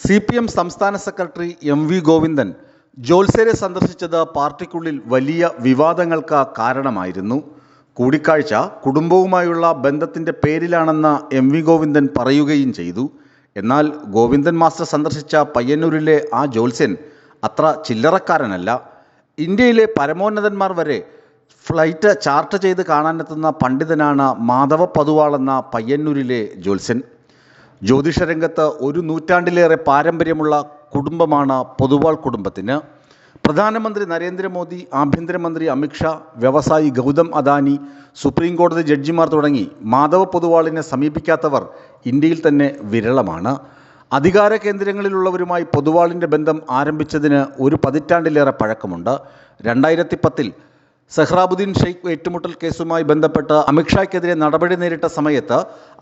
CPM സംസ്ഥാന secretary MV Govindan ജോത്സ്യരെ സന്ദർശിച്ചത് പാർട്ടിക്കുള്ളിൽ വലിയ വിവാദങ്ങൾക്ക് കാരണമായിരുന്നു. കൂടിക്കാഴ്ച കുടുംബവുമായുള്ള ബന്ധത്തിൻ്റെ പേരിലാണെന്ന് MV ഗോവിന്ദൻ പറയുകയും ചെയ്തു. എന്നാൽ ഗോവിന്ദൻ മാസ്റ്റർ സന്ദർശിച്ച പയ്യന്നൂരിലെ ആ ജോത്സ്യൻ അത്ര ചില്ലറക്കാരനല്ല. ഇന്ത്യയിലെ പരമോന്നതന്മാർ വരെ ഫ്ലൈറ്റ് ചാർട്ട് ചെയ്ത് കാണാനെത്തുന്ന പണ്ഡിതനാണ് മാധവ പൊതുവാൾ എന്ന പയ്യന്നൂരിലെ ജോത്സ്യൻ. ജ്യോതിഷരംഗത്ത് ഒരു നൂറ്റാണ്ടിലേറെ പാരമ്പര്യമുള്ള കുടുംബമാണ് പൊതുവാൾ കുടുംബത്തിന്. പ്രധാനമന്ത്രി നരേന്ദ്രമോദി, ആഭ്യന്തരമന്ത്രി അമിത്ഷാ, വ്യവസായി ഗൗതം അദാനി, സുപ്രീം കോടതി ജഡ്ജിമാർ തുടങ്ങി മാധവ പൊതുവാളിനെ സമീപിക്കാത്തവർ ഇന്ത്യയിൽ തന്നെ വിരളമാണ്. അധികാര കേന്ദ്രങ്ങളിലുള്ളവരുമായി പൊതുവാളിൻ്റെ ബന്ധം ആരംഭിച്ചതിന് ഒരു പതിറ്റാണ്ടിലേറെ പഴക്കമുണ്ട്. 2010 സെഹ്റാബുദ്ദീൻ ഷെയ്ഖ് ഏറ്റുമുട്ടൽ കേസുമായി ബന്ധപ്പെട്ട് അമിത്ഷായ്ക്കെതിരെ നടപടി നേരിട്ട സമയത്ത്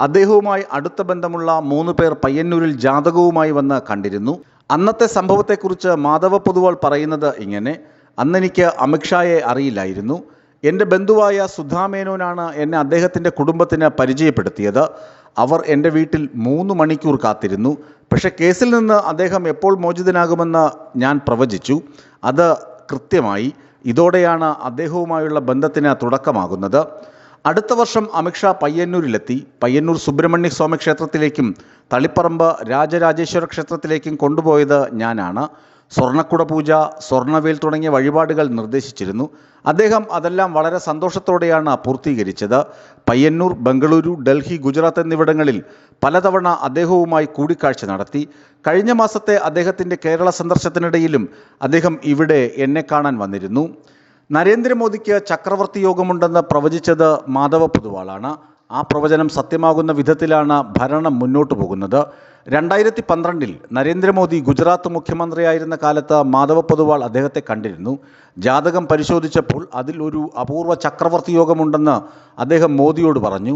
അദ്ദേഹവുമായി അടുത്ത ബന്ധമുള്ള 3 പേർ പയ്യന്നൂരിൽ ജാതകവുമായി വന്ന് കണ്ടിരുന്നു. അന്നത്തെ സംഭവത്തെക്കുറിച്ച് മാധവ പൊതുവാൾ പറയുന്നത് ഇങ്ങനെ: അന്നെനിക്ക് അമിത്ഷായെ അറിയില്ലായിരുന്നു. എൻ്റെ ബന്ധുവായ സുധാമേനോനാണ് എന്നെ അദ്ദേഹത്തിൻ്റെ കുടുംബത്തിന് പരിചയപ്പെടുത്തിയത്. അവർ എൻ്റെ വീട്ടിൽ 3 മണിക്കൂർ കാത്തിരുന്നു. പക്ഷേ കേസിൽ നിന്ന് അദ്ദേഹം എപ്പോൾ മോചിതനാകുമെന്ന് ഞാൻ പ്രവചിച്ചു. അത് കൃത്യമായി. ഇതോടെയാണ് അദ്ദേഹവുമായുള്ള ബന്ധത്തിന് തുടക്കമാകുന്നത്. അടുത്ത വർഷം അമിത്ഷാ പയ്യന്നൂരിലെത്തി. പയ്യന്നൂർ സുബ്രഹ്മണ്യ സ്വാമി ക്ഷേത്രത്തിലേക്കും തളിപ്പറമ്പ് രാജരാജേശ്വര ക്ഷേത്രത്തിലേക്കും കൊണ്ടുപോയത് ഞാനാണ്. സ്വർണ്ണക്കുട പൂജ, സ്വർണ്ണവേൽ തുടങ്ങിയ വഴിപാടുകൾ നിർദ്ദേശിച്ചിരുന്നു. അദ്ദേഹം അതെല്ലാം വളരെ സന്തോഷത്തോടെയാണ് പൂർത്തീകരിച്ചത്. പയ്യന്നൂർ, ബംഗളൂരു, ഡൽഹി, ഗുജറാത്ത് എന്നിവിടങ്ങളിൽ പലതവണ അദ്ദേഹവുമായി കൂടിക്കാഴ്ച നടത്തി. കഴിഞ്ഞ മാസത്തെ അദ്ദേഹത്തിൻ്റെ കേരള സന്ദർശനത്തിനിടയിലും അദ്ദേഹം ഇവിടെ എന്നെ കാണാൻ വന്നിരുന്നു. നരേന്ദ്രമോദിക്ക് ചക്രവർത്തി യോഗമുണ്ടെന്ന് പ്രവചിച്ചത് മാധവ പൊതുവാളാണ്. ആ പ്രവചനം സത്യമാകുന്ന വിധത്തിലാണ് ഭരണം മുന്നോട്ട് പോകുന്നത്. 2012 നരേന്ദ്രമോദി ഗുജറാത്ത് മുഖ്യമന്ത്രിയായിരുന്ന കാലത്ത് മാധവ പൊതുവാൾ അദ്ദേഹത്തെ കണ്ടിരുന്നു. ജാതകം പരിശോധിച്ചപ്പോൾ അതിൽ ഒരു അപൂർവ ചക്രവർത്തി യോഗമുണ്ടെന്ന് അദ്ദേഹം മോദിയോട് പറഞ്ഞു.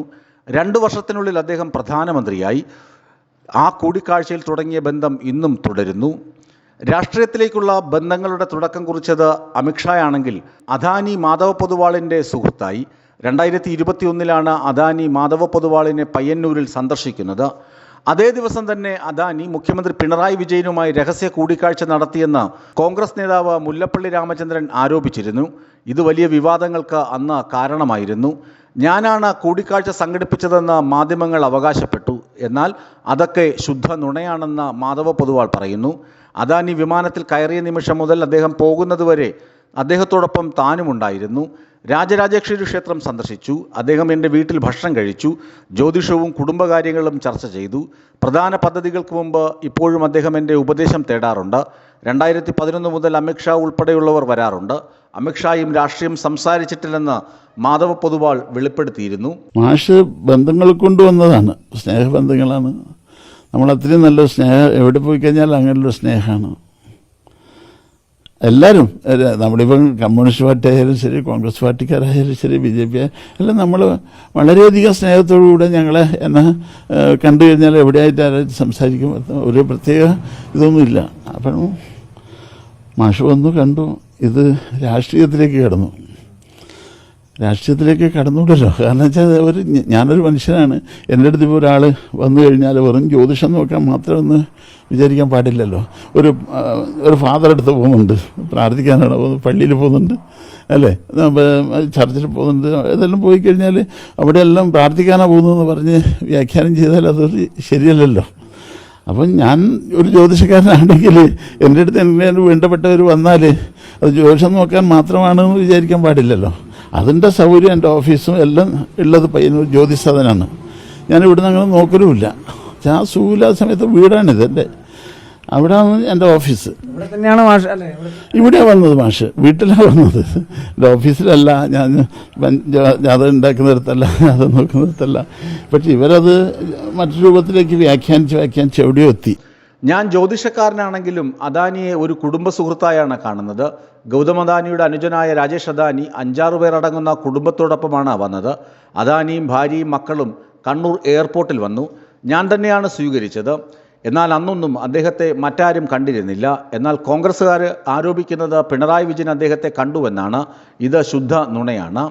2 വർഷത്തിനുള്ളിൽ അദ്ദേഹം പ്രധാനമന്ത്രിയായി. ആ കൂടിക്കാഴ്ചയിൽ തുടങ്ങിയ ബന്ധം ഇന്നും തുടരുന്നു. രാഷ്ട്രീയത്തിലേക്കുള്ള ബന്ധങ്ങളുടെ തുടക്കം കുറിച്ചത് അമിത്ഷായാണെങ്കിൽ അദാനി മാധവ പൊതുവാളിൻ്റെ സുഹൃത്തായി. 2021 അദാനി മാധവ പൊതുവാളിനെ പയ്യന്നൂരിൽ സന്ദർശിക്കുന്നത്. അതേ ദിവസം തന്നെ അദാനി മുഖ്യമന്ത്രി പിണറായി വിജയനുമായി രഹസ്യ കൂടിക്കാഴ്ച നടത്തിയെന്ന് കോൺഗ്രസ് നേതാവ് മുല്ലപ്പള്ളി രാമചന്ദ്രൻ ആരോപിച്ചിരുന്നു. ഇത് വലിയ വിവാദങ്ങൾക്ക് അന്ന് കാരണമായിരുന്നു. ഞാനാണ് കൂടിക്കാഴ്ച സംഘടിപ്പിച്ചതെന്ന് മാധ്യമങ്ങൾ അവകാശപ്പെട്ടു. എന്നാൽ അതൊക്കെ ശുദ്ധ നുണയാണെന്ന് മാധവ പൊതുവാൾ പറയുന്നു. അദാനി വിമാനത്തിൽ കയറിയ നിമിഷം മുതൽ അദ്ദേഹം പോകുന്നതുവരെ അദ്ദേഹത്തോടൊപ്പം താനുമുണ്ടായിരുന്നു. രാജരാജേശ്വരി ക്ഷേത്രം സന്ദർശിച്ചു. അദ്ദേഹം എൻ്റെ വീട്ടിൽ ഭക്ഷണം കഴിച്ചു. ജ്യോതിഷവും കുടുംബകാര്യങ്ങളും ചർച്ച ചെയ്തു. പ്രധാന പദ്ധതികൾക്ക് മുമ്പ് ഇപ്പോഴും അദ്ദേഹം എൻ്റെ ഉപദേശം തേടാറുണ്ട്. 2011 മുതൽ അമിത്ഷാ ഉൾപ്പെടെയുള്ളവർ വരാറുണ്ട്. അമിത്ഷായും രാഷ്ട്രീയം സംസാരിച്ചിട്ടില്ലെന്ന് മാധവ പൊതുവാൾ വെളിപ്പെടുത്തിയിരുന്നു. മാഷ് ബന്ധങ്ങൾ കൊണ്ടുവന്നതാണ്, സ്നേഹബന്ധങ്ങളാണ്. നമ്മളത്രയും നല്ല സ്നേഹം എവിടെ പോയി കഴിഞ്ഞാൽ അങ്ങനെയുള്ള സ്നേഹമാണ്. എല്ലാവരും, നമ്മളിപ്പം കമ്മ്യൂണിസ്റ്റ് പാർട്ടി ആയാലും ശരി, കോൺഗ്രസ് പാർട്ടിക്കാരായാലും ശരി, BJP എല്ലാം നമ്മൾ വളരെയധികം സ്നേഹത്തോടുകൂടെ ഞങ്ങളെ എന്നെ കണ്ടു കഴിഞ്ഞാൽ എവിടെയായിട്ട് ആരായിട്ട് സംസാരിക്കും. ഒരു പ്രത്യേക ഇതൊന്നുമില്ല. അപ്പം മാഷ് വന്നു, കണ്ടു. ഇത് രാഷ്ട്രീയത്തിലേക്ക് കടന്നുകൂടല്ലോ. കാരണം വെച്ചാൽ ഞാനൊരു മനുഷ്യനാണ്. എൻ്റെ അടുത്ത് ഇപ്പോൾ ഒരാൾ വന്നു കഴിഞ്ഞാൽ വെറും ജ്യോതിഷം നോക്കാൻ മാത്രമൊന്ന് വിചാരിക്കാൻ പാടില്ലല്ലോ. ഒരു ഫാദർ അടുത്ത് പോകുന്നുണ്ട്, പ്രാർത്ഥിക്കാനാണ് പോകുന്നത്, പള്ളിയിൽ പോകുന്നുണ്ട്, അല്ലേ, ചർച്ചിൽ പോകുന്നുണ്ട്. ഇതെല്ലാം പോയി കഴിഞ്ഞാൽ അവിടെയെല്ലാം പ്രാർത്ഥിക്കാനാണ് പോകുന്നതെന്ന് പറഞ്ഞ് വ്യാഖ്യാനം ചെയ്താൽ അതൊരു ശരിയല്ലല്ലോ. അപ്പം ഞാൻ ഒരു ജ്യോതിഷക്കാരനാണെങ്കിൽ എൻ്റെ അടുത്ത് എനിക്ക് വേണ്ടപ്പെട്ടവർ വന്നാൽ അത് ജ്യോതിഷം നോക്കാൻ മാത്രമാണെന്ന് വിചാരിക്കാൻ പാടില്ലല്ലോ. അതിൻ്റെ സൗകര്യം എൻ്റെ ഓഫീസും എല്ലാം ഉള്ളത് പയ്യന്നൂർ ജ്യോതിസദനാണ്. ഞാൻ ഇവിടുന്ന് അങ്ങനെ നോക്കലുമില്ല. ആ സുഖമില്ലാത്ത സമയത്ത് വീടാണിത് എൻ്റെ. അവിടെയാണ് എൻ്റെ ഓഫീസ്. ഇവിടെയാണ് വന്നത് മാഷ്, വീട്ടിലാണ് വന്നത്. എൻ്റെ ഓഫീസിലല്ല. ഞാൻ ജാതകം ഉണ്ടാക്കുന്നിടത്തല്ല, ജാതകം നോക്കുന്നിടത്തല്ല. പക്ഷെ ഇവരത് മറ്റു രൂപത്തിലേക്ക് വ്യാഖ്യാനിച്ച് എവിടെയോ എത്തി. ഞാൻ ജ്യോതിഷക്കാരനാണെങ്കിലും അദാനിയെ ഒരു കുടുംബ സുഹൃത്തായാണ് കാണുന്നത്. ഗൗതം അദാനിയുടെ അനുജനായ രാജേഷ് അദാനി 5-6 പേർ അടങ്ങുന്ന കുടുംബത്തോടൊപ്പമാണ് വന്നത്. അദാനിയും ഭാര്യയും മക്കളും കണ്ണൂർ എയർപോർട്ടിൽ വന്നു. ഞാൻ തന്നെയാണ് സ്വീകരിച്ചത്. എന്നാൽ അന്നൊന്നും അദ്ദേഹത്തെ മറ്റാരും കണ്ടിരുന്നില്ല. എന്നാൽ കോൺഗ്രസ്സുകാർ ആരോപിക്കുന്നത് പിണറായി വിജയൻ അദ്ദേഹത്തെ കണ്ടുവെന്നാണ്. ഇത് ശുദ്ധ നുണയാണ്.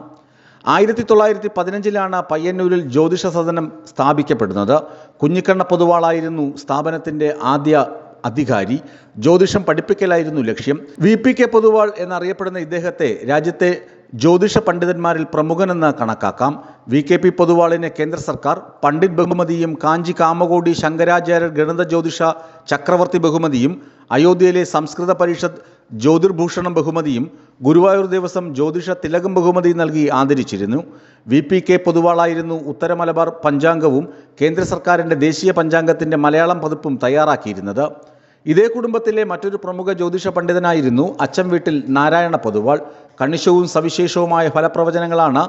1915 പയ്യന്നൂരിൽ ജ്യോതിഷ സദനം സ്ഥാപിക്കപ്പെടുന്നത്. കുഞ്ഞിക്കണ്ണ പൊതുവാളായിരുന്നു സ്ഥാപനത്തിൻ്റെ ആദ്യ അധികാരി. ജ്യോതിഷം പഠിപ്പിക്കലായിരുന്നു ലക്ഷ്യം. VPK പൊതുവാൾ എന്നറിയപ്പെടുന്ന ഇദ്ദേഹത്തെ രാജ്യത്തെ ജ്യോതിഷ പണ്ഡിതന്മാരിൽ പ്രമുഖനെന്ന് കണക്കാക്കാം. VKP പൊതുവാളിനെ കേന്ദ്ര സർക്കാർ പണ്ഡിറ്റ് ബഹുമതിയും കാഞ്ചി കാമകോടി ശങ്കരാചാര്യർ ഗണിത ജ്യോതിഷ ചക്രവർത്തി ബഹുമതിയും അയോധ്യയിലെ സംസ്കൃത പരിഷത്ത് ജ്യോതിർഭൂഷണം ബഹുമതിയും ഗുരുവായൂർ ദേവസ്വം ജ്യോതിഷ തിലകം ബഹുമതി നൽകി ആദരിച്ചിരുന്നു. VPK പൊതുവാളായിരുന്നു ഉത്തര മലബാർ പഞ്ചാംഗവും കേന്ദ്ര സർക്കാരിൻ്റെ ദേശീയ പഞ്ചാംഗത്തിൻ്റെ മലയാളം പതിപ്പും തയ്യാറാക്കിയിരുന്നത്. ഇതേ കുടുംബത്തിലെ മറ്റൊരു പ്രമുഖ ജ്യോതിഷ പണ്ഡിതനായിരുന്നു അച്ചം വീട്ടിൽ നാരായണ പൊതുവാൾ. കണിശവും സവിശേഷവുമായ ഫലപ്രവചനങ്ങളാണ്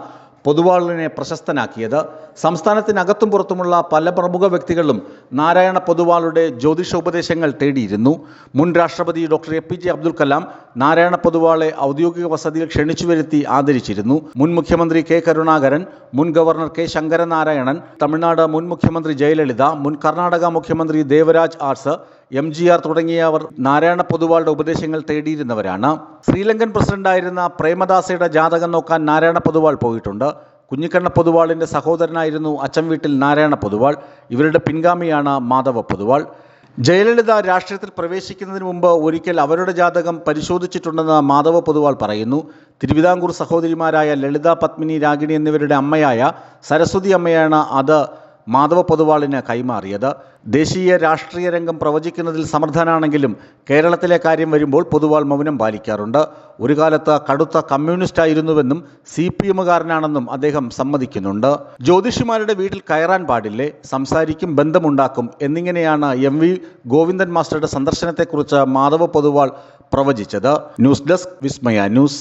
പൊതുവാളിനെ പ്രശസ്തനാക്കിയത്. സംസ്ഥാനത്തിനകത്തും പുറത്തുമുള്ള പല പ്രമുഖ വ്യക്തികളും നാരായണ പൊതുവാളുടെ ജ്യോതിഷ ഉപദേശങ്ങൾ തേടിയിരുന്നു. മുൻ രാഷ്ട്രപതി ഡോക്ടർ APJ അബ്ദുൽ കലാം നാരായണ പൊതുവാളെ ഔദ്യോഗിക വസതിയിൽ ക്ഷണിച്ചു വരുത്തി ആദരിച്ചിരുന്നു. മുൻ മുഖ്യമന്ത്രി K. കരുണാകരൻ, മുൻ ഗവർണർ K. ശങ്കരനാരായണൻ, തമിഴ്നാട് മുൻ മുഖ്യമന്ത്രി ജയലളിത, മുൻ കർണാടക മുഖ്യമന്ത്രി ദേവരാജ് ആർസ്, MGR തുടങ്ങിയവർ നാരായണ പൊതുവാളുടെ ഉപദേശങ്ങൾ തേടിയിരുന്നവരാണ്. ശ്രീലങ്കൻ പ്രസിഡന്റായിരുന്ന പ്രേമദാസയുടെ ജാതകം നോക്കാൻ നാരായണ പൊതുവാൾ പോയിട്ടുണ്ട്. കുഞ്ഞിക്കണ്ണ പൊതുവാളിൻ്റെ സഹോദരനായിരുന്നു അച്ചം വീട്ടിൽ നാരായണ പൊതുവാൾ. ഇവരുടെ പിൻഗാമിയാണ് മാധവ പൊതുവാൾ. ജയലളിത രാഷ്ട്രീയത്തിൽ പ്രവേശിക്കുന്നതിന് മുമ്പ് ഒരിക്കൽ അവരുടെ ജാതകം പരിശോധിച്ചിട്ടുണ്ടെന്ന് മാധവ പൊതുവാൾ പറയുന്നു. തിരുവിതാംകൂർ സഹോദരിമാരായ ലളിത, പത്മിനി, രാഗിണി എന്നിവരുടെ അമ്മയായ സരസ്വതി അമ്മയാണ് അത് മാധവ പൊതുവാളിന് കൈമാറിയത്. ദേശീയ രാഷ്ട്രീയ രംഗം പ്രവചിക്കുന്നതിൽ സമർത്ഥനാണെങ്കിലും കേരളത്തിലെ കാര്യം വരുമ്പോൾ പൊതുവാൾ മൗനം പാലിക്കാറുണ്ട്. ഒരു കാലത്ത് കടുത്ത കമ്മ്യൂണിസ്റ്റ് ആയിരുന്നുവെന്നും CPM-കാരനാണെന്നും അദ്ദേഹം സമ്മതിക്കുന്നുണ്ട്. ജ്യോതിഷിമാരുടെ വീട്ടിൽ കയറാൻ പാടില്ലേ, സംസാരിക്കും, ബന്ധമുണ്ടാക്കും എന്നിങ്ങനെയാണ് MV ഗോവിന്ദൻ മാസ്റ്ററുടെ സന്ദർശനത്തെക്കുറിച്ച് മാധവ പൊതുവാൾ പ്രവചിച്ചത്. ന്യൂസ് ഡെസ്ക്, വിസ്മയ ന്യൂസ്.